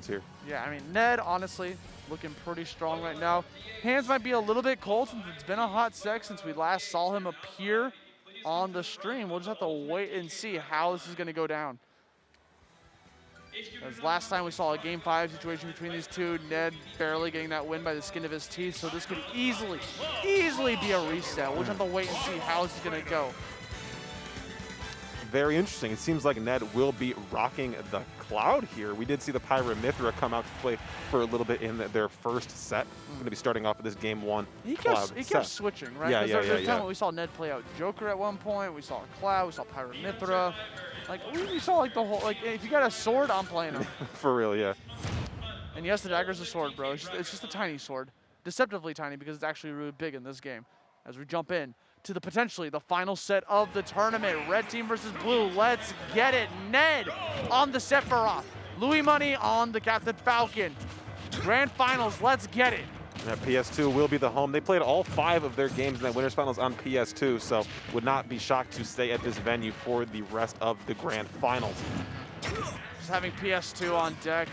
here. Yeah, I mean, Ned, honestly, looking pretty strong right now. Hands might be a little bit cold since it's been a hot sec since we last saw him appear on the stream. We'll just have to wait and see how this is going to go down. As last time we saw a Game 5 situation between these two, Ned barely getting that win by the skin of his teeth, so this could easily be a reset. We'll just have to wait and see how this is going to go. Very interesting. It seems like Ned will be rocking the Cloud here. We did see the Pyra come out to play for a little bit in their first set. Going to be starting off with this game 1 He Cloud kept set. switching, right? Yeah, There's time when we saw Ned play out Joker at one point. We saw Cloud. We saw Pyra. Like, we saw like the whole, like, if you got a sword, I'm playing him. For real, yeah. And yes, the dagger's a sword, bro. It's just a tiny sword. Deceptively tiny because it's actually really big in this game. As we jump in to the potentially the final set of the tournament. Red team versus blue. Let's get it. Ned on the Sephiroth. Louis Money on the Captain Falcon. Grand finals, let's get it. That PS2 will be the home. They played all 5 of their games in that winners finals on PS2, so would not be shocked to stay at this venue for the rest of the grand finals. Just having PS2 on deck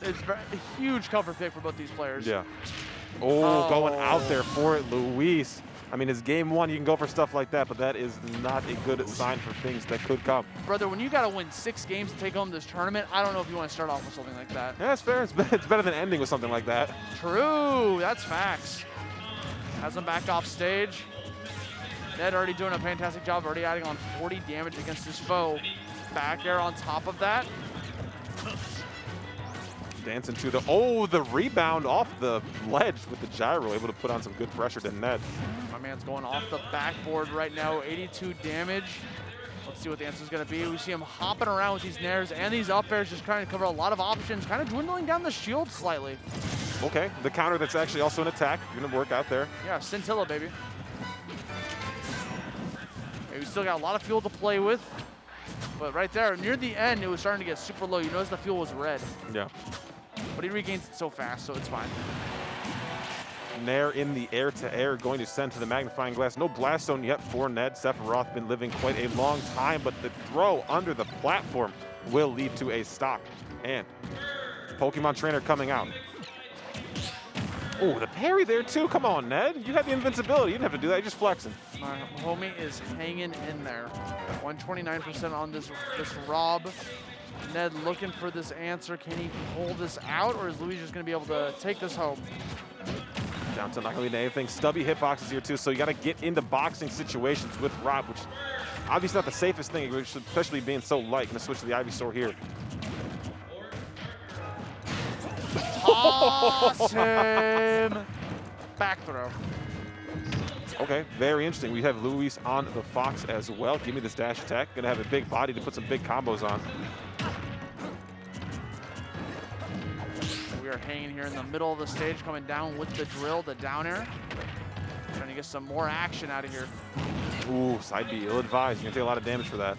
is a huge cover pick for both these players. Yeah. Oh, going out there for it, Luis. I mean, it's game 1. You can go for stuff like that, but that is not a good sign for things that could come. Brother, when you got to win 6 games to take home this tournament, I don't know if you want to start off with something like that. Yeah, that's fair. It's better than ending with something like that. True. That's facts. Has him back off stage. Ned already doing a fantastic job, already adding on 40 damage against his foe. Back air on top of that. Dancing to the rebound off the ledge with the gyro, able to put on some good pressure to Ned. My man's going off the backboard right now, 82 damage. Let's see what the answer is going to be. We see him hopping around with these nairs and these up airs, just trying to cover a lot of options, kind of dwindling down the shield slightly. Okay, the counter that's actually also an attack. Going to work out there. Yeah, Scintilla, baby. Okay, we still got a lot of fuel to play with. But right there, near the end, it was starting to get super low. You notice the fuel was red. Yeah. But he regains it so fast, so it's fine. Nair in the air-to-air, going to send to the magnifying glass. No blast zone yet for Ned. Sephiroth been living quite a long time, but the throw under the platform will lead to a stock. And Pokemon Trainer coming out. Oh, the parry there too. Come on, Ned. You had the invincibility. You didn't have to do that. You're just flexing. My homie is hanging in there. 129% on this Rob. Ned looking for this answer. Can he pull this out, or is Luigi just going to be able to take this home? Down to not going to be anything. Stubby hitboxes here too, so you got to get into boxing situations with Rob, which obviously not the safest thing, especially being so light. Going to switch to the Ivysaur here. Toss him. Back throw. Okay, very interesting. We have Luis on the Fox as well. Give me this dash attack. Gonna have a big body to put some big combos on. We are hanging here in the middle of the stage, coming down with the drill, the down air. Trying to get some more action out of here. Ooh, side B, ill-advised. You're gonna take a lot of damage for that.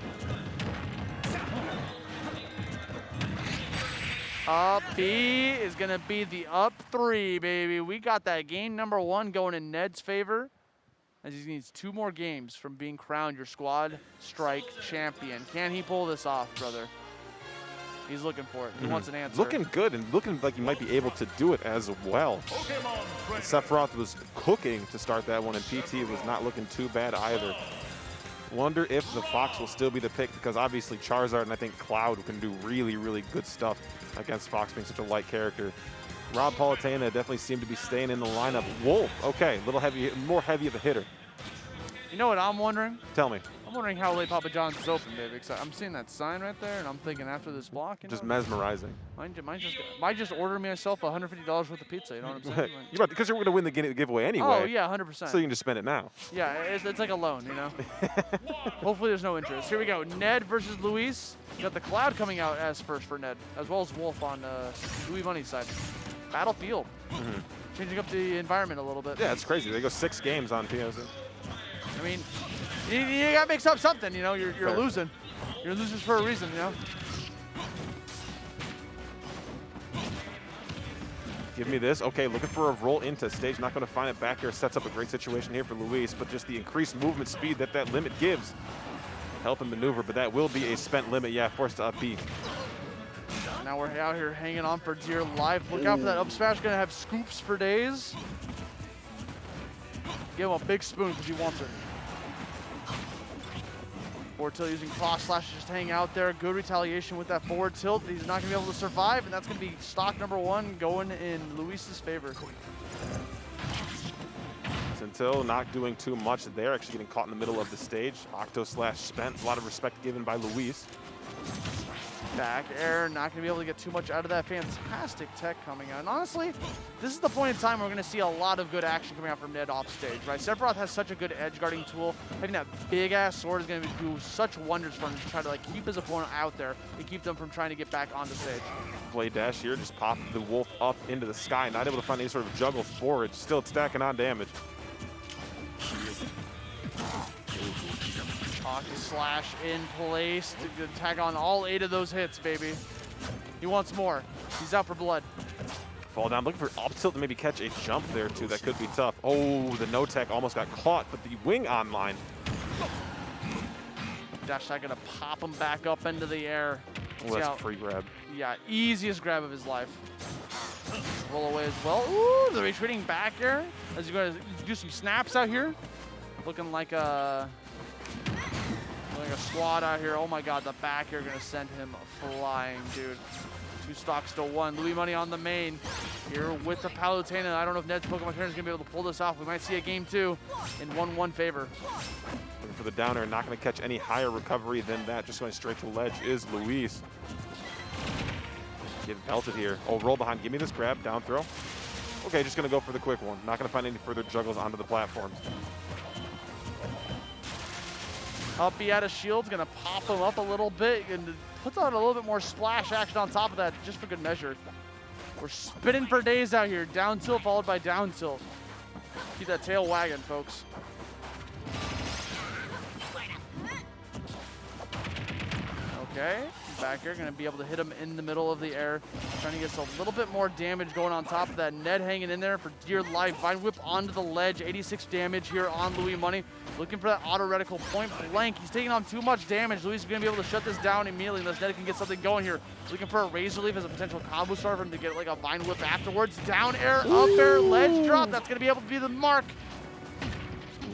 Up B is gonna be the up 3, baby. We got that game number 1 going in Ned's favor, as he needs 2 more games from being crowned your squad strike champion. Can he pull this off, brother? He's looking for it. He wants an answer. Looking good and looking like he might be able to do it as well. Sephiroth was cooking to start that one, and PT was not looking too bad either. Wonder if the Fox will still be the pick, because obviously Charizard and I think Cloud can do really, really good stuff against Fox being such a light character. Rob Politana definitely seemed to be staying in the lineup. Wolf, okay, a little heavy, more heavy of a hitter. You know what I'm wondering? Tell me. I'm wondering how late Papa John's is open, baby. Because I'm seeing that sign right there, and I'm thinking after this block, you know, just mesmerizing. Might just order myself $150 worth of pizza. You know what I'm saying? Like, Because you're going to win the giveaway anyway. oh yeah, 100%. So you can just spend it now. Yeah, it's like a loan, you know. Hopefully there's no interest. Here we go. Ned versus Luis. You got the Cloud coming out as first for Ned, as well as Wolf on Louis Money's side. Battlefield. Changing up the environment a little bit. Yeah, it's crazy. They go 6 games on PS. I mean, you gotta mix up something, you know. You're losing. You're losers for a reason, you know. Give me this. Okay, looking for a roll into stage. Not going to find it back here. Sets up a great situation here for Luis, but just the increased movement speed that limit gives. Help him maneuver, but that will be a spent limit. Yeah, forced to up B. Now Now we're out here hanging on for dear life. Look out for that up smash. Gonna have scoops for days. Give him a big spoon because he wants it. Forward tilt using cross slash to just hang out there. Good retaliation with that forward tilt. He's not gonna be able to survive, and that's gonna be stock number 1 going in Luis's favor. Until not doing too much there, actually getting caught in the middle of the stage. Octo slash spent, a lot of respect given by Luis. Back air, not going to be able to get too much out of that. Fantastic tech coming out. And honestly, this is the point in time where we're going to see a lot of good action coming out from Ned off stage, right? Sephiroth has such a good edge guarding tool. Having that big ass sword is going to do such wonders for him to try to like keep his opponent out there and keep them from trying to get back on the stage. Play dash here, just pop the wolf up into the sky. Not able to find any sort of juggle forward. Still stacking on damage. Hockey slash in place to tag on all 8 of those hits, baby. He wants more. He's out for blood. Fall down, looking for up tilt to maybe catch a jump there too. That could be tough. Oh, the no tech almost got caught, but the wing online. Dash tag gonna pop him back up into the air. Oh, that's a free grab. Yeah, easiest grab of his life. Roll away as well. Ooh, the retreating back air. As you're gonna do some snaps out here. Looking like a squad out here. Oh my god, the back air gonna send him flying, dude. 2 stocks to 1. Louis Money on the main. Here with the Palutena. I don't know if Ned's Pokemon trainer is gonna be able to pull this off. We might see a game 2 in 1-1 favor. Looking for the downer, not gonna catch any higher recovery than that. Just going straight to ledge is Luis. Get belted here. Oh, roll behind. Give me this grab. Down throw. Okay, just gonna go for the quick one. Not gonna find any further juggles onto the platforms. Up B out of shield's gonna pop him up a little bit and puts on a little bit more splash action on top of that just for good measure. We're spinning for days out here. Down tilt followed by down tilt. Keep that tail wagging, folks. Okay, back here, gonna be able to hit him in the middle of the air. Trying to get a little bit more damage going on top of that. Ned hanging in there for dear life. Vine Whip onto the ledge, 86 damage here on Louis Money. Looking for that auto reticle point blank. He's taking on too much damage. Louis is gonna be able to shut this down immediately unless Ned can get something going here. Looking for a Razor Leaf as a potential combo star for him to get like a Vine Whip afterwards. Down air, up air, ledge drop. That's gonna be able to be the mark.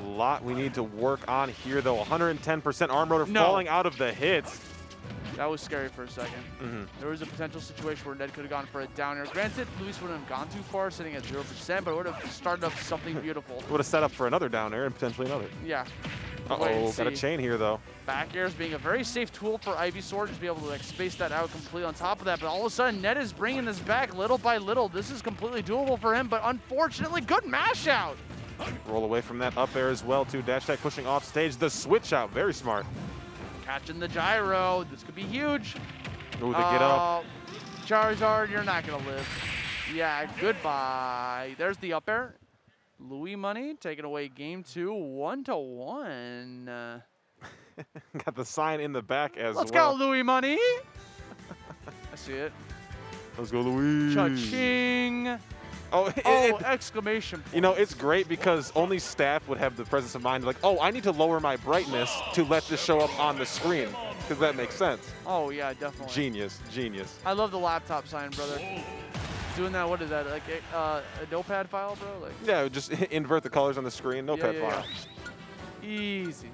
A lot we need to work on here though. 110% arm rotor falling out of the hits. That was scary for a second. There was a potential situation where Ned could have gone for a down air. Granted, Luis wouldn't have gone too far, sitting at 0%, but it would have started up something beautiful. Would have set up for another down air and potentially another. Yeah. Uh-oh, got a chain here though. Back airs being a very safe tool for Ivysaur, just be able to like space that out completely on top of that. But all of a sudden, Ned is bringing this back little by little. This is completely doable for him, but unfortunately, good mash out. Roll away from that up air as well too. Dash tag pushing off stage. The switch out, very smart. Catching the gyro. This could be huge. Ooh, the get up. Charizard, you're not going to live. Yeah, goodbye. There's the up air. Louis Money taking away game 2, 1-1. Got the sign in the back as Let's well. go, Louis Money. I see it. Let's go, Louis. Cha-ching. Oh, exclamation point. You know, it's great because only staff would have the presence of mind like, oh, I need to lower my brightness to let this show up on the screen, because that makes sense. Oh, yeah, definitely. Genius, genius. I love the laptop sign, brother. Doing that, what is that, like a notepad file, bro? Like, yeah, just invert the colors on the screen, notepad file. Yeah. Easy.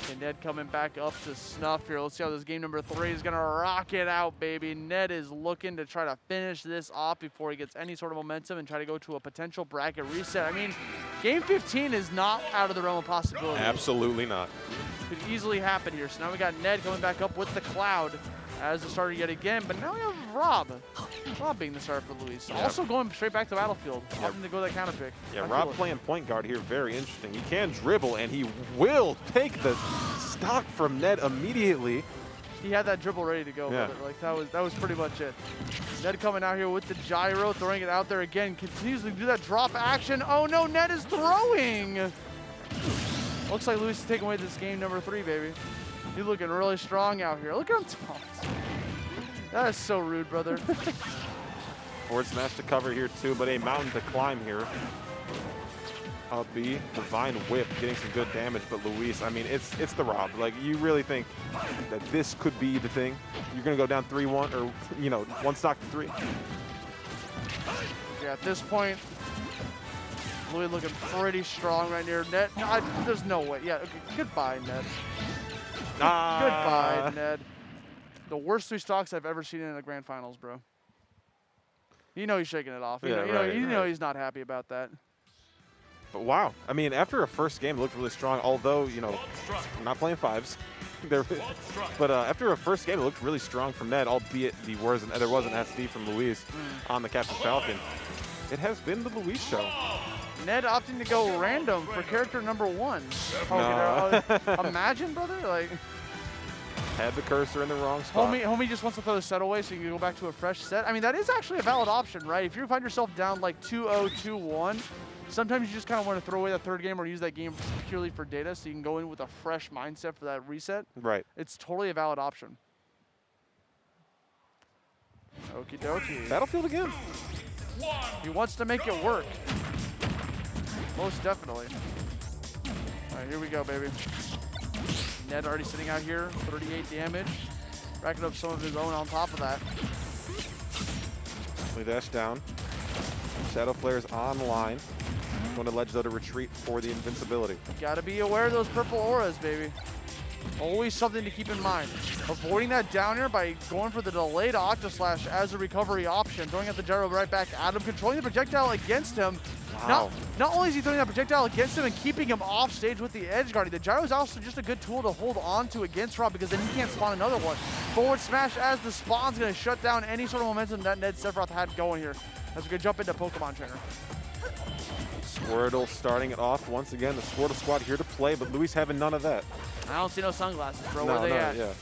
Okay, Ned coming back up to snuff here. Let's see how this game number 3 is going to rock it out, baby. Ned is looking to try to finish this off before he gets any sort of momentum and try to go to a potential bracket reset. I mean, game 15 is not out of the realm of possibility. Absolutely not. Could easily happen here. So now we got Ned coming back up with the Cloud as the starter yet again. But now we have Rob. Rob being the starter for Luis. Yeah. Also going straight back to Battlefield. Having to go that counter pick. Yeah, Rob playing point guard here, very interesting. He can dribble, and he will take the stock from Ned immediately. He had that dribble ready to go. Yeah. But like that was pretty much it. Ned coming out here with the gyro, throwing it out there again. Continues to do that drop action. Oh no, Ned is throwing. Looks like Luis is taking away this game number 3, baby. He's looking really strong out here. Look at him taunt. That is so rude, brother. Forward smash to cover here too, but a mountain to climb here. up B. Divine Whip getting some good damage, but Luis, I mean, it's the Rob. Like, you really think that this could be the thing? You're going to go down 3-1, or, you know, 1 stock to 3? Yeah, at this point, Louis looking pretty strong right near Ned. There's no way. Yeah, okay, goodbye, Ned. Goodbye, Ned. The worst 3 stocks I've ever seen in the grand finals, bro. You know he's shaking it off. You know he's not happy about that. But wow, I mean, after a first game, it looked really strong. Although, you know, I'm not playing 5s. But after a first game, it looked really strong from Ned, albeit there was an SD from Luis on the Captain Falcon. It has been the Luis show. Ned opting to go random for character number 1. Imagine, brother, like. Had the cursor in the wrong spot. Homie just wants to throw the set away so you can go back to a fresh set. I mean, that is actually a valid option, right? If you find yourself down like 2-0, 2-1, sometimes you just kind of want to throw away that 3rd game or use that game purely for data so you can go in with a fresh mindset for that reset. Right. It's totally a valid option. Okie dokie. Battlefield again. He wants to make it work. Most definitely. All right, here we go, baby. Ned already sitting out here, 38 damage. Racking up some of his own on top of that. We dash down. Shadow Flare's online. Going to ledge though to retreat for the invincibility. Gotta be aware of those purple auras, baby. Always something to keep in mind. Avoiding that down air by going for the delayed Octoslash as a recovery option. Throwing out the gyro right back at him, controlling the projectile against him. Wow. Not only is he throwing that projectile against him and keeping him off stage with the edge guarding, the gyro is also just a good tool to hold on to against Rob because then he can't spawn another one. Forward smash as the spawn's going to shut down any sort of momentum that Ned Sephiroth had going here. As we can jump into Pokemon Trainer. Squirtle starting it off once again. The Squirtle squad here to play, but Luis having none of that. I don't see no sunglasses, bro. Where they at? Yeah.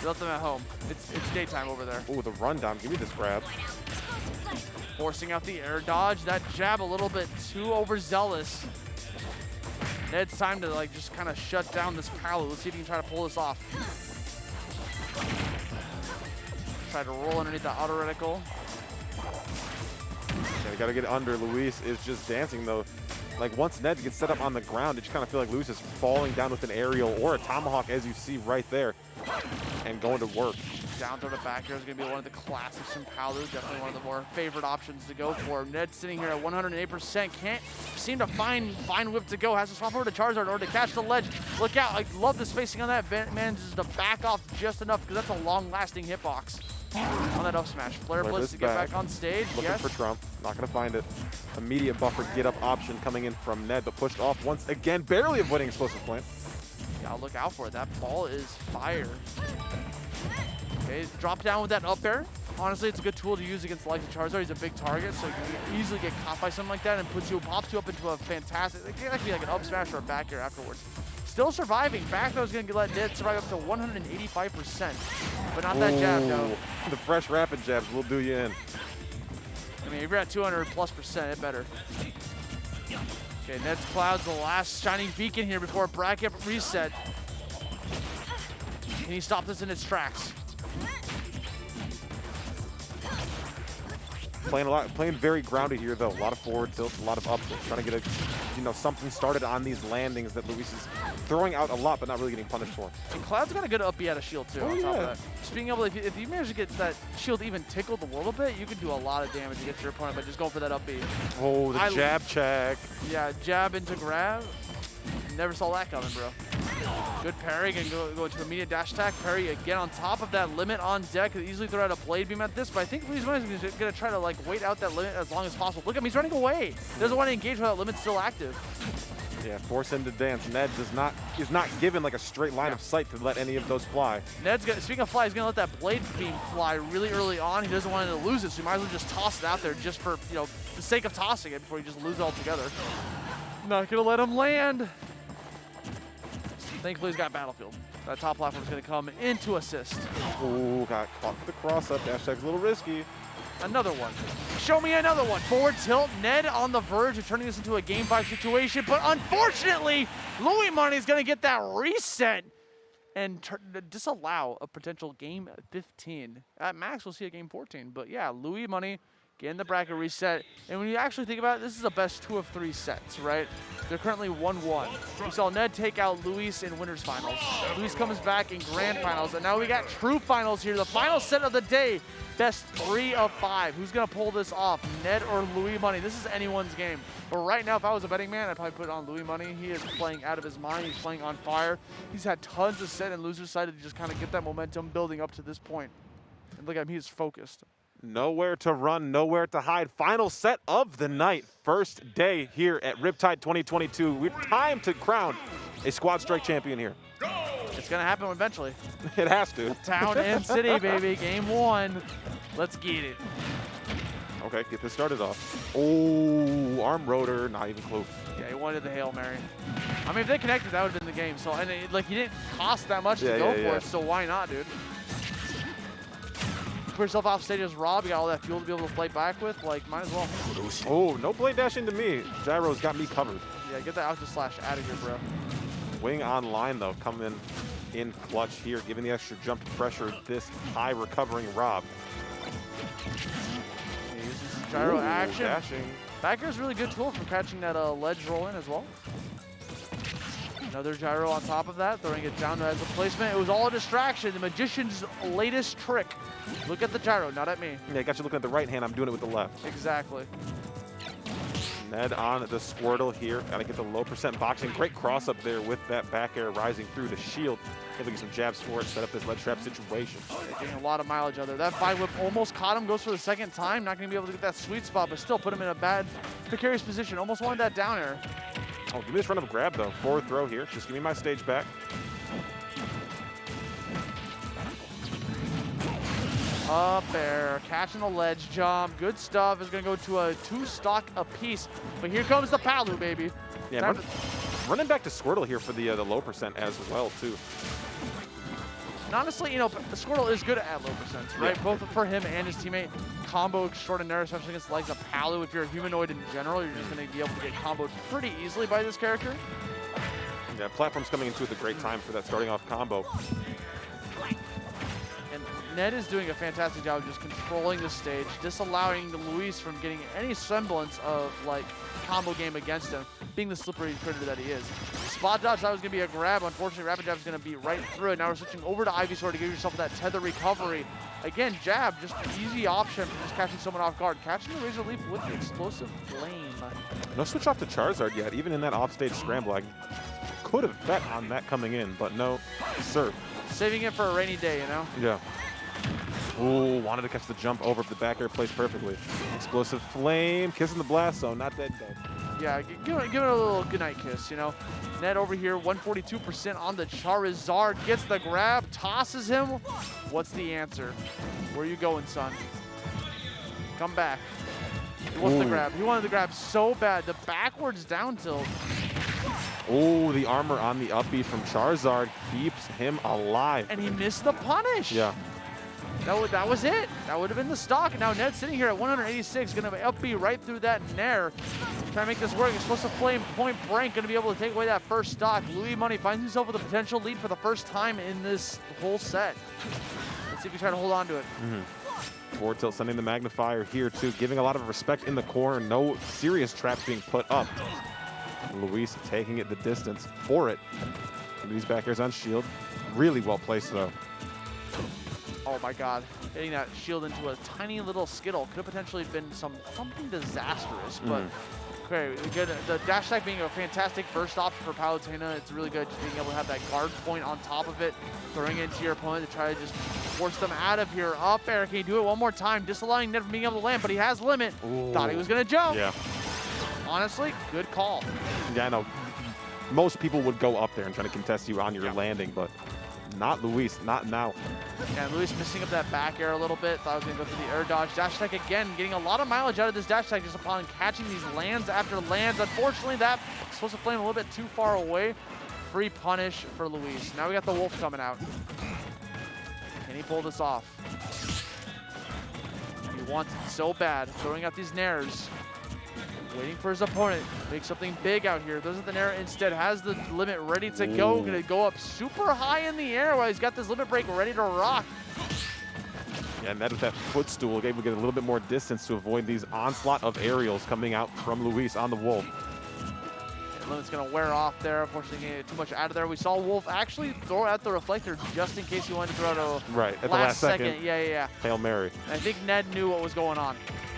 You left them at home. It's daytime over there. Ooh, the rundown. Give me this grab. Forcing out the air dodge. That jab a little bit too overzealous. Ned's time to like just kind of shut down this Palu. Let's see if he can try to pull this off. Try to roll underneath the auto reticle. Yeah, you gotta get under. Luis is just dancing though. Like once Ned gets set up on the ground, you just kind of feel like Luis is falling down with an aerial or a tomahawk, as you see right there, and going to work. Down throw to back here is going to be one of the classics from Palu. Definitely one of the more favorite options to go for. Ned sitting here at 108%. Can't seem to find whip to go. Has to swap over to Charizard in order to catch the ledge. Look out. I love the spacing on that. Manages to back off just enough because that's a long-lasting hitbox on that up smash. Flare Blitz to get back on stage. Looking for Trump. Not going to find it. Immediate buffer get up option coming in from Ned, but pushed off once again. Barely avoiding explosive plant. Gotta look out for it. That ball is fire. Okay, drop down with that up air. Honestly, it's a good tool to use against the likes of Charizard. He's a big target, so you can easily get caught by something like that and pops you up into a fantastic, it can actually be like an up smash or a back air afterwards. Still surviving. Back throw is going to let Ned survive up to 185%. But not that jab, no. The fresh rapid jabs will do you in. I mean, if you're at 200+%, it better. Okay, Ned's Cloud's the last shining beacon here before a bracket reset. Can he stop this in its tracks? Playing very grounded here though. A lot of forward tilts, a lot of up tilts, trying to get something started on these landings that Luis is throwing out a lot, but not really getting punished for. And Cloud's got a good up B out of shield too. On top of that, just being able to, if you manage to get that shield even tickled a little bit, you can do a lot of damage against your opponent by just going for that up B. Oh, the jab check. Yeah, jab into grab. Never saw that coming, bro. Good parry, gonna go into immediate dash attack. Parry again on top of that limit on deck. Could easily throw out a blade beam at this, but I think Luis is gonna try to like wait out that limit as long as possible. Look at him, he's running away. Doesn't want to engage while that limit's still active. Yeah, force him to dance. Ned is not given like a straight line of sight to let any of those fly. Speaking of fly, he's gonna let that blade beam fly really early on. He doesn't want him to lose it, so he might as well just toss it out there just for the sake of tossing it before he just loses it altogether. Not gonna let him land. Thankfully, he's got Battlefield. That top platform is going to come in to assist. Ooh, got caught with the cross-up. Dash attack's a little risky. Another one. Show me another one. Forward tilt. Ned on the verge of turning this into a Game 5 situation, but unfortunately, Louis Money is going to get that reset and disallow a potential Game 15. At max, we'll see a Game 14. But yeah, Louis Money getting the bracket reset. And when you actually think about it, this is a best 2 of 3 sets, right? They're currently 1-1. We saw Ned take out Luis in winners finals. Luis comes back in grand finals, and now we got true finals here. The final set of the day, best 3 of 5. Who's gonna pull this off, Ned or Louis Money? This is anyone's game. But right now, if I was a betting man, I'd probably put it on Louis Money. He is playing out of his mind. He's playing on fire. He's had tons of set and loser side to just kind of get that momentum building up to this point. And look at him, he's focused. Nowhere to run, nowhere to hide. Final set of the night. First day here at Riptide 2022. We're time to crown a Squad Strike champion here. It's going to happen eventually. It has to. Town and city, baby. Game 1. Let's get it. Okay, get this started off. Oh, arm rotor, not even close. Yeah, he wanted the Hail Mary. I mean, if they connected, that would have been the game. So, and it, like, he didn't cost that much to go for it, so why not, dude? Put yourself off stage as Rob, you got all that fuel to be able to fight back with, like, might as well. Oh, no blade dash into me. Gyro's got me covered. Yeah, get that out to slash out of here, bro. Wing online, though, coming in clutch here, giving the extra jump to pressure this high recovering Rob. He uses gyro action. Dashing. Back air is a really good tool for catching that ledge roll in as well. Another gyro on top of that, throwing it down as a placement. It was all a distraction. The magician's latest trick. Look at the gyro, not at me. Yeah, I got you looking at the right hand. I'm doing it with the left. Exactly. Ned on the Squirtle here. Got to get the low percent boxing. Great cross up there with that back air rising through the shield. Able to get some jabs for it, set up this ledge trap situation. Yeah, getting a lot of mileage out there. That 5-whip almost caught him, goes for the second time. Not going to be able to get that sweet spot, but still put him in a bad, precarious position. Almost wanted that down air. Oh, give me this run of grab, though. Forward throw here. Just give me my stage back. Up air, catching the ledge jump. Good stuff. Is going to go to a 2-stock apiece. But here comes the Palu, baby. Yeah, running back to Squirtle here for the low percent as well, too. And honestly, you know, the Squirtle is good at low percents, right? Yeah. Both for him and his teammate. Combo extraordinaire, especially against the likes of Palu. If you're a humanoid in general, you're just going to be able to get comboed pretty easily by this character. Yeah, platform's coming into it at a great time for that starting off combo. And Ned is doing a fantastic job of just controlling the stage, disallowing Luis from getting any semblance of, like, combo game against him, being the slippery critter that he is. Spot dodge, that was going to be a grab. Unfortunately, rapid jab is going to be right through it. Now we're switching over to Ivysaur to give yourself that tether recovery. Again, jab, just an easy option for just catching someone off guard. Catching the Razor Leaf with the explosive flame. No switch off to Charizard yet, even in that offstage scramble. I could have bet on that coming in, but no, sir. Saving it for a rainy day, you know? Yeah. Ooh, wanted to catch the jump over the back air placed perfectly. Explosive flame, kissing the blast zone, not dead though. Yeah, give it a little goodnight kiss, you know. Ned over here, 142% on the Charizard, gets the grab, tosses him. What's the answer? Where are you going, son? Come back. He wants the grab. He wanted the grab so bad. The backwards down tilt. Oh, the armor on the up B from Charizard keeps him alive. And he missed the punish. Yeah. That was it. That would have been the stock. And now Ned's sitting here at 186, going to up B right through that Nair. Trying to make this work. Explosive flame, point blank, going to be able to take away that first stock. Louis Money finds himself with a potential lead for the first time in this whole set. Let's see if he try to hold on to it. Forward tilt sending the magnifier here too, giving a lot of respect in the corner. No serious traps being put up. Luis taking it the distance for it. These back airs on shield. Really well placed though. Oh my god, hitting that shield into a tiny little skittle could have potentially been something disastrous, but okay, good. The dash attack being a fantastic first option for Palutena. It's really good just being able to have that guard point on top of it, throwing it into your opponent to try to just force them out of here. Up air, can you do it one more time? Disallowing Ned from being able to land, but he has limit. Ooh. Thought he was gonna jump. Yeah. Honestly, good call. Yeah, I know. Most people would go up there and try to contest you on your landing, but not Luis, not now. Yeah, Luis missing up that back air a little bit. Thought I was going to go through the air dodge. Dash attack again, getting a lot of mileage out of this dash attack just upon catching these lands after lands. Unfortunately, that explosive flame a little bit too far away. Free punish for Luis. Now we got the wolf coming out. Can he pull this off? He wants it so bad. Throwing out these nairs. Waiting for his opponent. Make something big out here. Those are the Nair instead. Has the limit ready to go. Gonna go up super high in the air while he's got this limit break ready to rock. And that with that footstool, able to get a little bit more distance to avoid these onslaught of aerials coming out from Luis on the Wolf. Limit's gonna wear off there. Unfortunately, getting too much out of there. We saw Wolf actually throw out the reflector just in case he wanted to throw out a right at the last second. Yeah. Hail Mary. And I think Ned knew what was going on.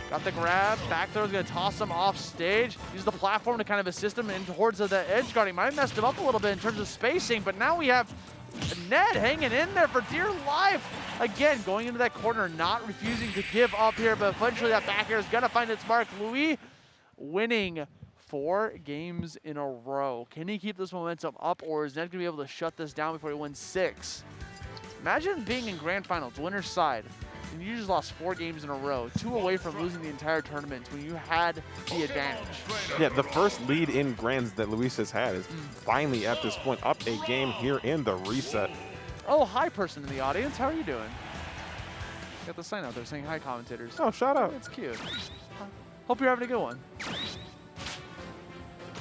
Got the grab, back throw's gonna toss him off stage. Use the platform to kind of assist him in towards the edge guarding. Might have messed him up a little bit in terms of spacing, but now we have Ned hanging in there for dear life. Again, going into that corner, not refusing to give up here, but eventually that back air is gonna find its mark. Louis winning 4 games in a row. Can he keep this momentum up, or is Ned gonna be able to shut this down before he wins 6? Imagine being in grand finals, winner's side, and you just lost 4 games in a row, 2 away from losing the entire tournament when you had the advantage. Yeah, the first lead in grands that Luis has had is finally at this point up a game here in the reset. Oh, hi person in the audience, how are you doing? Got the sign out there saying hi, commentators. Oh, shout out. It's cute. Hope you're having a good one.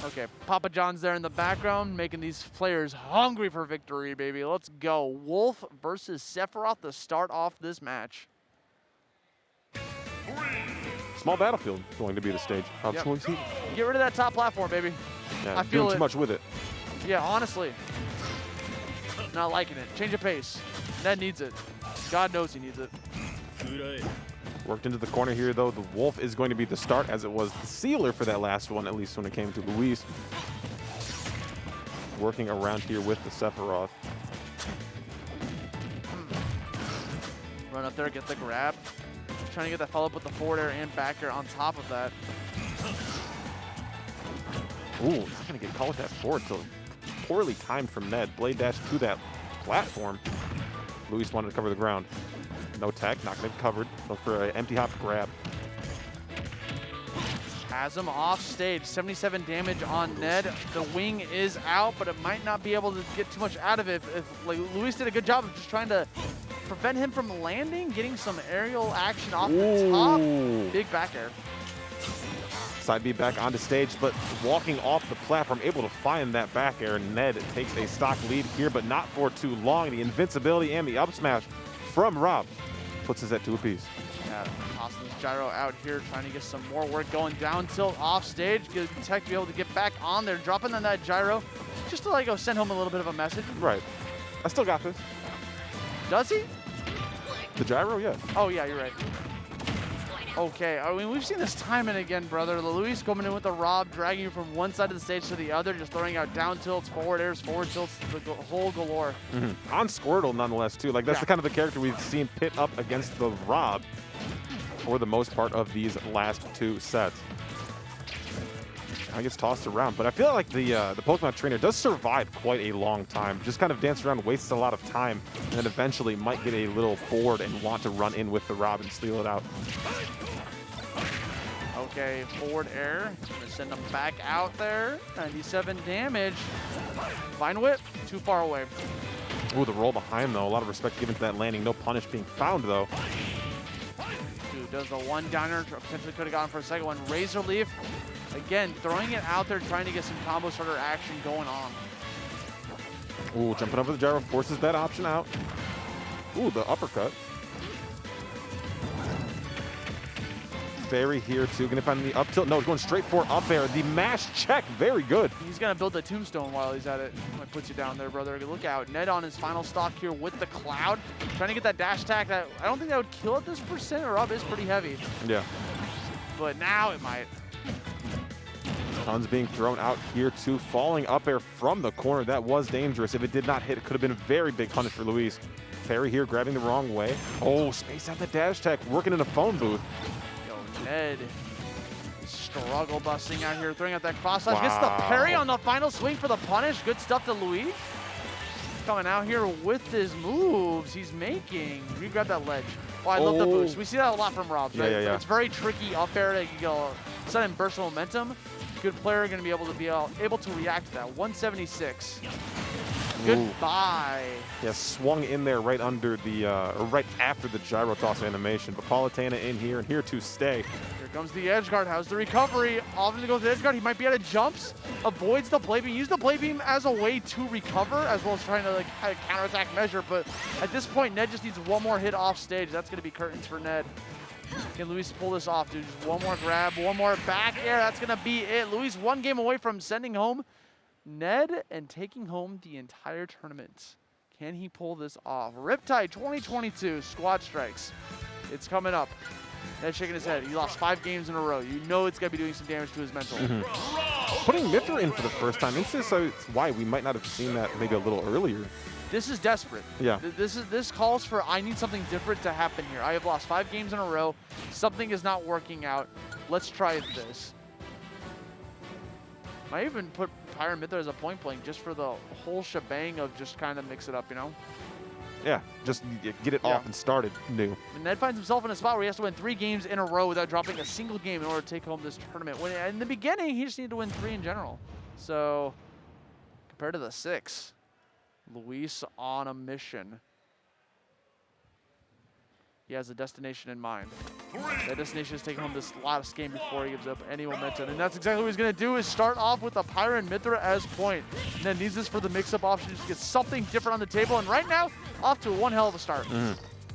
Okay, Papa John's there in the background, making these players hungry for victory, baby. Let's go. Wolf versus Sephiroth to start off this match. Small battlefield going to be the stage of choice here. Get rid of that top platform, baby. Yeah, I feel doing too much with it. Yeah, honestly. Not liking it. Change of pace. Ned needs it. God knows he needs it. Worked into the corner here, though. The Wolf is going to be the start, as it was the sealer for that last one, at least when it came to Luis. Working around here with the Sephiroth. Run up there, get the grab. Trying to get that follow-up with the forward air and back air on top of that. Ooh, not going to get caught with that forward, so poorly timed from Ned. Blade dash to that platform. Luis wanted to cover the ground. No tech, not going to be covered. Look for an empty hop grab. Has him off stage. 77 damage on Ned. The wing is out, but it might not be able to get too much out of it. Like, Luis did a good job of just trying to prevent him from landing, getting some aerial action off the top. Big back air. Side B back onto stage, but walking off the platform, able to find that back air. Ned takes a stock lead here, but not for too long. The invincibility and the up smash from Rob puts us at 2 apiece. Yeah, tossing this gyro out here, trying to get some more work going down tilt off stage. Good tech to be able to get back on there, dropping on that gyro, just to like send home a little bit of a message. Right. I still got this. Does he? The gyro, yeah. Oh yeah, you're right. Okay, I mean, we've seen this time and again, brother. Luis coming in with the Rob, dragging you from one side of the stage to the other, just throwing out down tilts, forward airs, forward tilts, the whole galore. On Squirtle, nonetheless, too. Like, that's the kind of the character we've seen pit up against the Rob for the most part of these last 2 sets. Now he gets tossed around, but I feel like the Pokemon trainer does survive quite a long time. Just kind of dances around, wastes a lot of time, and then eventually might get a little bored and want to run in with the Rob and steal it out. Okay, forward air. Gonna send him back out there. 97 damage. Vine whip, too far away. Ooh, the roll behind, though. A lot of respect given to that landing. No punish being found, though. Dude does the one downer. Potentially could have gone for a second one. Razor Leaf. Again, throwing it out there, trying to get some combo starter action going on. Ooh, jumping over the gyro, forces that option out. Ooh, the uppercut. Fairy here too, gonna find the up tilt. No, going straight for up air. The mash check, very good. He's gonna build the tombstone while he's at it. Might put you down there, brother. Look out. Ned on his final stock here with the cloud. Trying to get that dash attack that I don't think that would kill at this percent, or up is pretty heavy. Yeah. But now it might. Tons being thrown out here too. Falling up air from the corner. That was dangerous. If it did not hit, it could have been a very big punish for Luis. Fairy here grabbing the wrong way. Oh, space out the dash tech, working in a phone booth. Ned struggle busting out here, throwing out that cross slash. Gets the parry on the final swing for the punish. Good stuff to Luis. Coming out here with his moves he's making. Re-grab that ledge. Oh, I love the boost. We see that a lot from Rob. Right? Yeah. It's very tricky up air to go sudden burst momentum. Good player going to be able to react to that. 176. Goodbye. Yeah, swung in there right under the, or right after the gyro toss animation. But Politana in here and here to stay. Here comes the edge guard. How's the recovery? Often to go to the edge guard. He might be out of jumps. Avoids the play beam. Use the play beam as a way to recover, as well as trying to like counterattack measure. But at this point, Ned just needs one more hit off stage. That's going to be curtains for Ned. Can Luis pull this off, dude? Just one more grab, one more back air. That's going to be it. Luis one game away from sending home Ned and taking home the entire tournament. Can he pull this off? Riptide 2022 Squad Strikes. It's coming up. Ned's shaking his head. He lost 5 games in a row. You know it's going to be doing some damage to his mental. Putting Mithra in for the first time. It's why we might not have seen that maybe a little earlier. This is desperate. Yeah. This calls for, I need something different to happen here. I have lost 5 games in a row. Something is not working out. Let's try this. Might even put Pyre Mithra as a point blank just for the whole shebang of just kind of mix it up, you know? Yeah, just get it off and started new. And Ned finds himself in a spot where he has to win 3 games in a row without dropping a single game in order to take home this tournament. When in the beginning, he just needed to win 3 in general. So compared to the 6, Luis on a mission. He has a destination in mind. That destination is taking home this last game before he gives up any momentum. And that's exactly what he's going to do, is start off with the Pyre and Mithra as point. And then needs this for the mix-up option to get something different on the table. And right now, off to one hell of a start.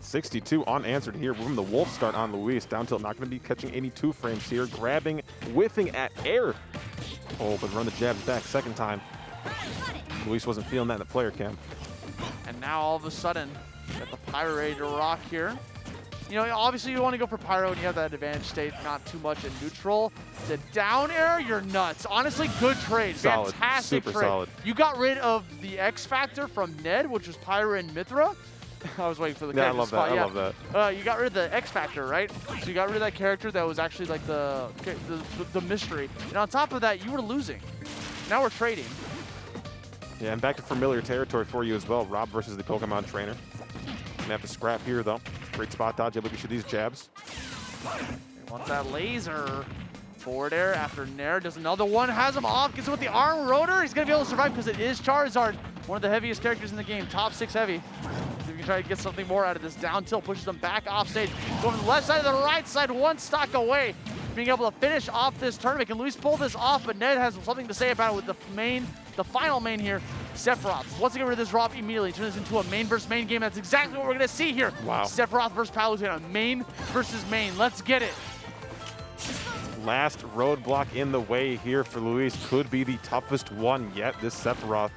62 unanswered here from the Wolf start on Luis. Down tilt not going to be catching any 2 frames here. Grabbing, whiffing at air. Oh, but run the jabs back second time. Luis wasn't feeling that in the player cam. And now all of a sudden, got the Pyre ready to rock here. You know, obviously you want to go for Pyro and you have that advantage state, not too much in neutral. The down air, you're nuts. Honestly, good trade. Solid. Fantastic Super trade. solid. You got rid of the X factor from Ned, which was Pyro and Mithra. I was waiting for the character spot. I love that. You got rid of the X factor, right? So you got rid of that character that was actually like the mystery. And on top of that, you were losing. Now we're trading. Yeah, and back to familiar territory for you as well. Rob versus the Pokemon trainer. Gonna have to scrap here though. Great spot dodge, able to shoot these jabs. He wants that laser. Forward air after Nair does another one, has him off, gets him with the arm rotor. He's gonna be able to survive because it is Charizard, one of the heaviest characters in the game, top 6 heavy. So we can try to get something more out of this. Down tilt pushes them back off stage. Going from the left side to the right side, one stock away. Being able to finish off this tournament. Can Luis pull this off? But Ned has something to say about it with the final main here, Sephiroth. Wants to get rid of this Rob immediately, turn this into a main versus main game. That's exactly what we're gonna see here. Wow. Sephiroth versus Palutena, main versus main. Let's get it. Last roadblock in the way here for Luis. Could be the toughest one yet. This Sephiroth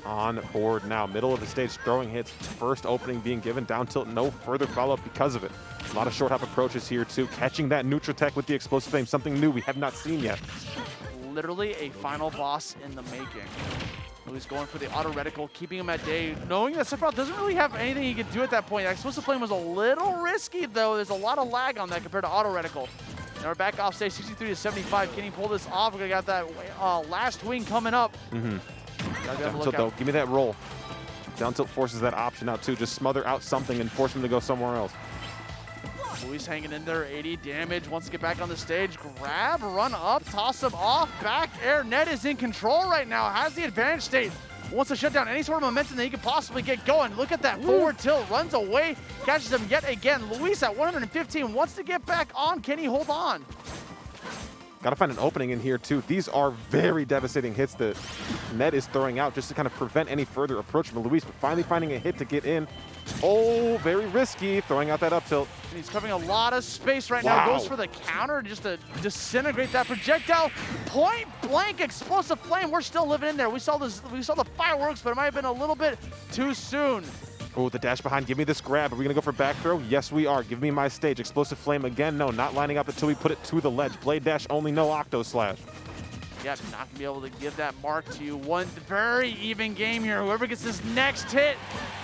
on board now. Middle of the stage, throwing hits. First opening being given. Down tilt, no further follow-up because of it. A lot of short hop approaches here too. Catching that neutral tech with the explosive flame. Something new we have not seen yet. Literally a final boss in the making. Luis going for the auto reticle, keeping him at day, knowing that Sephiroth doesn't really have anything he can do at that point. That explosive flame was a little risky though. There's a lot of lag on that compared to auto reticle. Now we're back off stage, 63 to 75. Can he pull this off? We got that last wing coming up. Down tilt though, give me that roll. Down tilt forces that option out too. Just smother out something and force him to go somewhere else. Luis hanging in there, 80 damage, wants to get back on the stage. Grab, run up, toss him off, back air. Ned is in control right now, has the advantage state. Wants to shut down any sort of momentum that he could possibly get going. Look at that forward tilt, runs away, catches him yet again. Luis at 115 wants to get back on. Can he hold on? Got to find an opening in here too. These are very devastating hits that Ned is throwing out just to kind of prevent any further approach from Luis, but finally finding a hit to get in. Oh, very risky, throwing out that up tilt. And he's covering a lot of space right now. Goes for the counter just to disintegrate that projectile. Point blank explosive flame. We're still living in there. We saw the fireworks, but it might have been a little bit too soon. Oh, the dash behind. Give me this grab. Are we going to go for back throw? Yes, we are. Give me my stage. Explosive flame again. No, not lining up until we put it to the ledge. Blade dash only, no octo slash. Yep, not going to be able to give that mark to you. One very even game here. Whoever gets this next hit,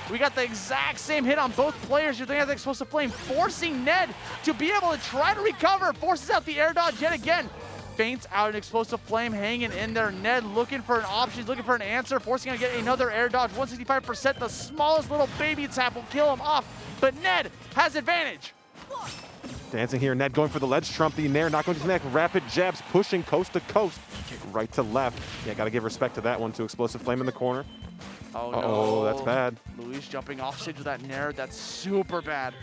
we got the exact same hit on both players. You're thinking of the explosive flame, forcing Ned to be able to try to recover. Forces out the air dodge yet again. Faints out an explosive flame, hanging in there. Ned looking for an option, looking for an answer, forcing him to get another air dodge. 165%, the smallest little baby tap will kill him off, but Ned has advantage. Dancing here, Ned going for the ledge trump. The Nair not going to connect. Rapid jabs, pushing coast to coast. Right to left. Yeah, got to give respect to that one too. Explosive flame in the corner. Oh, Uh-oh, no. that's bad. Luis jumping off stage with that nair. That's super bad.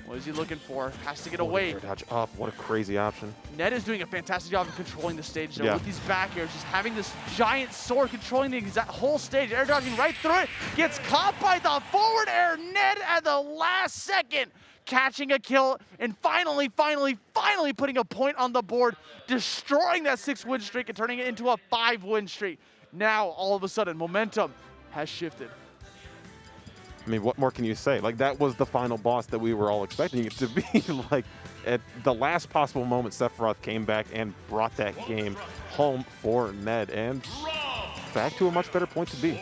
What is he looking for? Has to get away. Air dodge up. What a crazy option. Ned is doing a fantastic job of controlling the stage, though, Yeah. with these back airs, just having this giant sword controlling the exact whole stage, air dodging right through it, gets caught by the forward air. Ned at the last second catching a kill, and finally putting a point on the board, destroying that 6-win streak and turning it into a 5-win streak. Now, all of a sudden, momentum has shifted. I mean, what more can you say? Like, that was the final boss that we were all expecting it to be. Like, at the last possible moment, Sephiroth came back and brought that game home for Ned, and back to a much better point to be.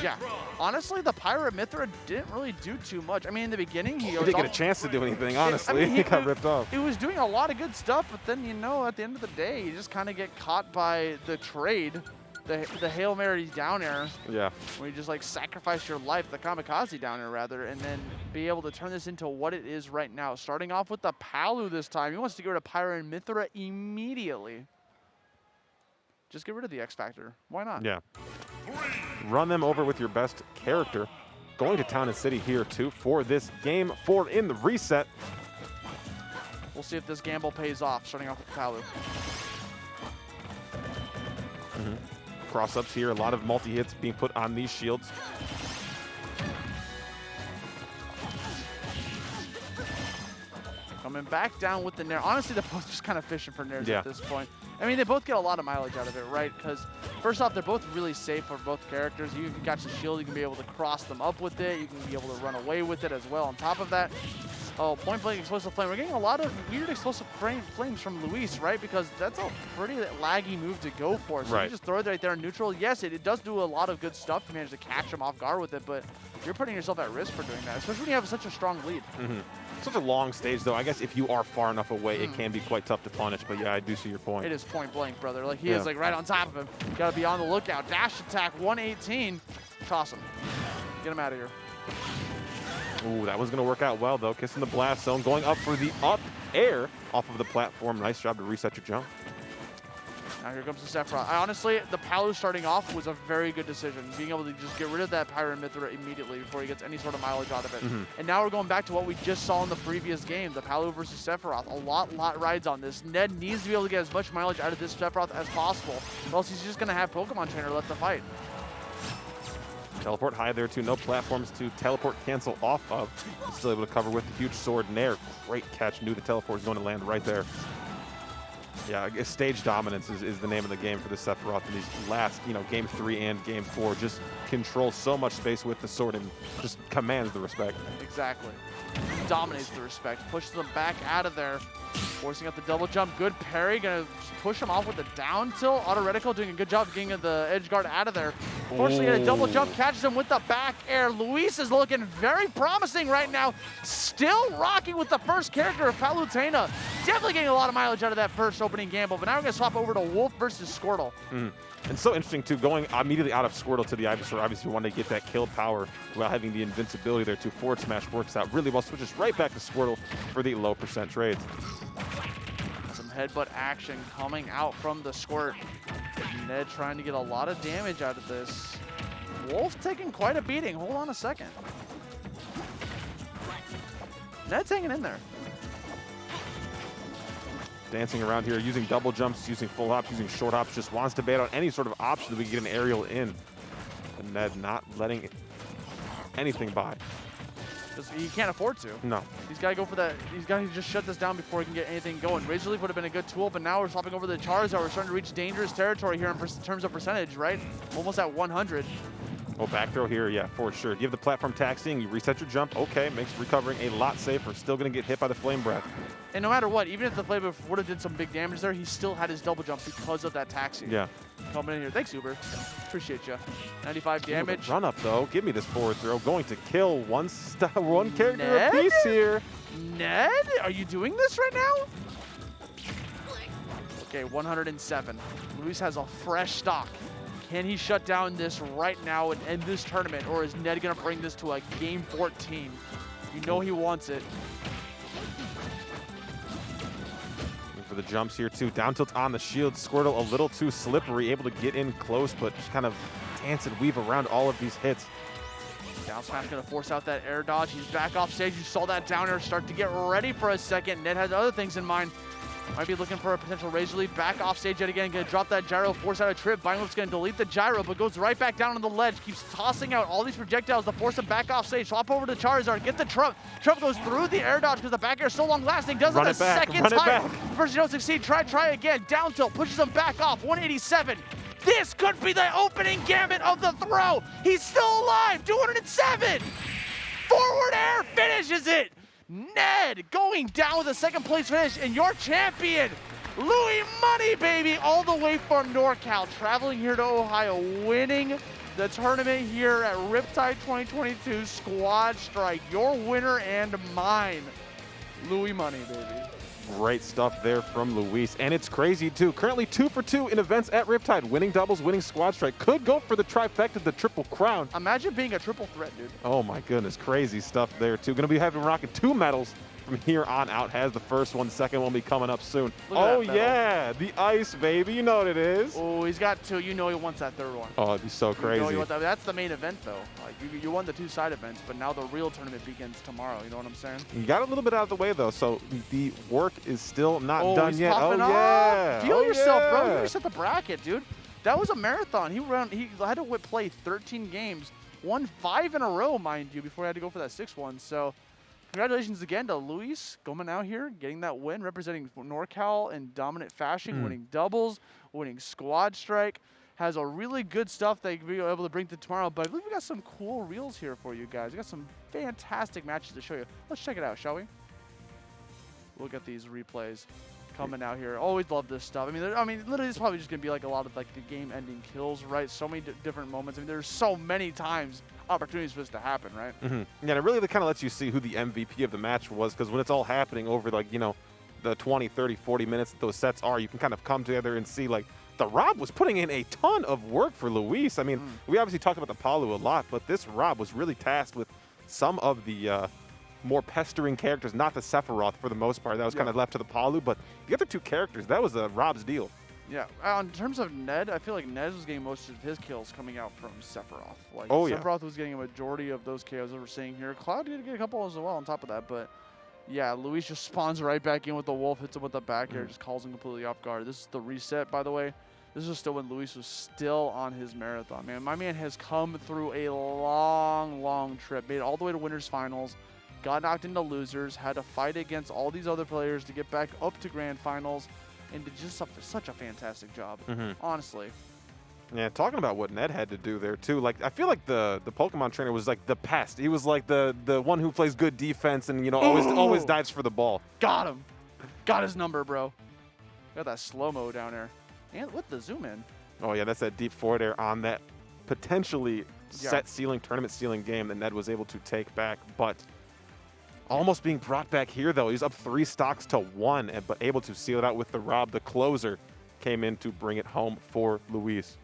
Yeah, honestly, the Pirate Mithra didn't really do too much. I mean, in the beginning, he didn't get a chance to do anything, honestly. He got ripped off. He was doing a lot of good stuff, but then, you know, at the end of the day, you just kind of get caught by the trade, the Hail Mary down air. Yeah. Where you just, like, sacrifice your life, the kamikaze down air, rather, and then be able to turn this into what it is right now. Starting off with the Palu this time. He wants to get rid of Pirate Mithra immediately. Just get rid of the X Factor. Why not? Yeah. Run them over with your best character. Going to Town and City here, too, for this game 4 in the reset. We'll see if this gamble pays off, starting off with Palu. Cross-ups here, a lot of multi-hits being put on these shields. Coming back down with the nair. Honestly, they're both just kind of fishing for nairs Yeah. at this point. I mean, they both get a lot of mileage out of it, right? Because first off, they're both really safe for both characters. You can catch the shield, you can be able to cross them up with it, you can be able to run away with it as well. On top of that, oh, point blank explosive flame. We're getting a lot of weird explosive flames from Luis, right? Because that's a pretty laggy move to go for. So right. you just throw it right there in neutral. Yes, it does do a lot of good stuff to manage to catch him off guard with it, but you're putting yourself at risk for doing that, especially when you have such a strong lead. Such a long stage, though. I guess if you are far enough away, it can be quite tough to punish. But yeah, I do see your point. It is point blank, brother. Like, he is like right on top of him. Got to be on the lookout. Dash attack, 118. Toss him. Get him out of here. Ooh, that was going to work out well, though. Kissing the blast zone, going up for the up air off of the platform. Nice job to reset your jump. Now here comes the Sephiroth. Honestly, the Palu starting off was a very good decision. Being able to just get rid of that Pirate Mithra immediately before he gets any sort of mileage out of it. And now we're going back to what we just saw in the previous game, the Palu versus Sephiroth. A lot rides on this. Ned needs to be able to get as much mileage out of this Sephiroth as possible, or else he's just going to have Pokemon Trainer left to fight. Teleport high there, too. No platforms to teleport cancel off of. He's still able to cover with the huge sword nair. Great catch. Knew the teleport was going to land right there. Yeah, stage dominance is the name of the game for the Sephiroth in these last, game 3 and game 4. Just controls so much space with the sword and just commands the respect. Exactly. Dominates the respect. Pushes them back out of there. Forcing up the double jump. Good parry. Gonna push him off with the down tilt. Autoretical doing a good job of getting the edge guard out of there. Fortunately, a double jump catches him with the back air. Luis is looking very promising right now. Still rocking with the first character of Palutena. Definitely getting a lot of mileage out of that first opening gamble. But now we're going to swap over to Wolf versus Squirtle. And so interesting, too, going immediately out of Squirtle to the Ivysaur. Obviously, you want to get that kill power while having the invincibility there, too. Forward smash works out really well. Switches right back to Squirtle for the low percent trades. Some headbutt action coming out from the Squirt. Ned trying to get a lot of damage out of this. Wolf taking quite a beating. Hold on a second. Ned's hanging in there. Dancing around here, using double jumps, using full hops, using short hops, just wants to bait out any sort of option that we can get an aerial in. And Ned not letting anything by. He can't afford to. No. He's got to go for that. He's got to just shut this down before he can get anything going. Razor Leaf would have been a good tool, but now we're swapping over to the Charizard. We're starting to reach dangerous territory here in terms of percentage, right? Almost at 100. Oh, back throw here, yeah, for sure. You have the platform taxiing, you reset your jump, okay, makes recovering a lot safer. Still going to get hit by the Flame Breath. And no matter what, even if the Flame Breath would have did some big damage there, he still had his double jump because of that taxi. Yeah. Coming in here. Thanks, Uber. Appreciate you. 95 damage. Run up, though. Give me this forward throw. Going to kill one character Ned? apiece here. Ned? Are you doing this right now? Okay, 107. Luis has a fresh stock. Can he shut down this right now and end this tournament, or is Ned going to bring this to a game 14? You know he wants it. for the jumps here too. Down tilt on the shield. Squirtle a little too slippery, able to get in close, but just kind of dance and weave around all of these hits. Down smash gonna force out that air dodge. He's back off stage. You saw that down air start to get ready for a second. Ned has other things in mind. Might be looking for a potential razor leap. Back off stage yet again. Gonna drop that gyro, force out a trip. Violent's gonna delete the gyro, but goes right back down on the ledge. Keeps tossing out all these projectiles to force him back off stage. Swap over to Charizard. Get the Trump. Trump goes through the air dodge because the back air is so long lasting. Does it a second time. First, you don't succeed. Try again. Down tilt. Pushes him back off. 187. This could be the opening gambit of the throw. He's still alive. 207. Forward air finishes it. Ned going down with a second place finish, and your champion, Louis Money, baby, all the way from NorCal, traveling here to Ohio, winning the tournament here at Riptide 2022 Squad Strike. Your winner and mine, Louis Money, baby. Great stuff there from Luis, and it's crazy too. Currently 2 for 2 in events at Riptide, winning doubles, winning squad strike. Could go for the trifecta, the triple crown. Imagine being a triple threat, dude. Oh my goodness, crazy stuff there too. Gonna be having rocking 2 medals from here on out. Has the first one, second one will be coming up soon. Oh yeah, the ice, baby, you know what it is. Oh, he's got 2. You know he wants that third one. Oh, it'd be so crazy. You know that's the main event though. Like you won the 2 side events, but now the real tournament begins tomorrow. You know what I'm saying? You got a little bit out of the way though, so the work is still not done he's yet. Popping oh yeah. Feel yourself, bro. You reset the bracket, dude. That was a marathon. He had to play 13 games, won 5 in a row, mind you, before he had to go for that 6th one. So congratulations again to Luis going out here, getting that win, representing NorCal in dominant fashion, winning doubles, winning squad strike. Has a really good stuff that you'll be able to bring to tomorrow. But I believe we got some cool reels here for you guys. We got some fantastic matches to show you. Let's check it out, shall we? Look at these replays coming out here. Always love this stuff. I mean, literally, it's probably just gonna be like a lot of like the game-ending kills, right? So many different moments. I mean, there's so many times opportunities for this to happen, right? Yeah, and it really kind of lets you see who the MVP of the match was, because when it's all happening over like, you know, the 20, 30, 40 minutes that those sets are, you can kind of come together and see like the Rob was putting in a ton of work for Luis. I mean, we obviously talked about the Palu a lot, but this Rob was really tasked with some of the more pestering characters, not the Sephiroth for the most part. That was kind of left to the Palu, but the other 2 characters, that was Rob's deal. Yeah, in terms of Ned, I feel like Ned was getting most of his kills coming out from Sephiroth. Like, Sephiroth was getting a majority of those KOs that we're seeing here. Cloud did get a couple as well on top of that, but yeah, Luis just spawns right back in with the wolf, hits him with the back air, just calls him completely off guard. This is the reset, by the way. This is still when Luis was still on his marathon. Man, my man has come through a long, long trip, made it all the way to winners finals, got knocked into losers, had to fight against all these other players to get back up to grand finals, and did just such a fantastic job, honestly. Yeah, talking about what Ned had to do there too. Like, I feel like the Pokemon trainer was like the pest. He was like the one who plays good defense and, you know, always dives for the ball. Got him. Got his number, bro. Got that slow-mo down there. And with the zoom in. Oh yeah, that's that deep forward air on that potentially set ceiling, tournament ceiling game that Ned was able to take back, but almost being brought back here though. He's up 3 stocks to 1, but able to seal it out with the Rob. The closer came in to bring it home for Luis.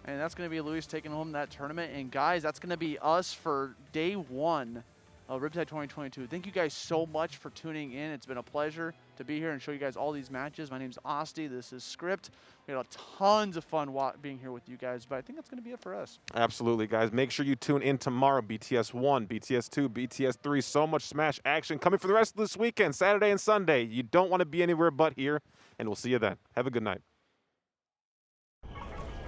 And that's going to be Luis taking home that tournament. And guys, that's going to be us for day 1 of Riptide 2022. Thank you guys so much for tuning in. It's been a pleasure to be here and show you guys all these matches. My name's Osti. This is Script. We had tons of fun being here with you guys, but I think that's going to be it for us. Absolutely, guys. Make sure you tune in tomorrow. BTS 1, BTS 2, BTS 3. So much Smash action coming for the rest of this weekend, Saturday and Sunday. You don't want to be anywhere but here, and we'll see you then. Have a good night.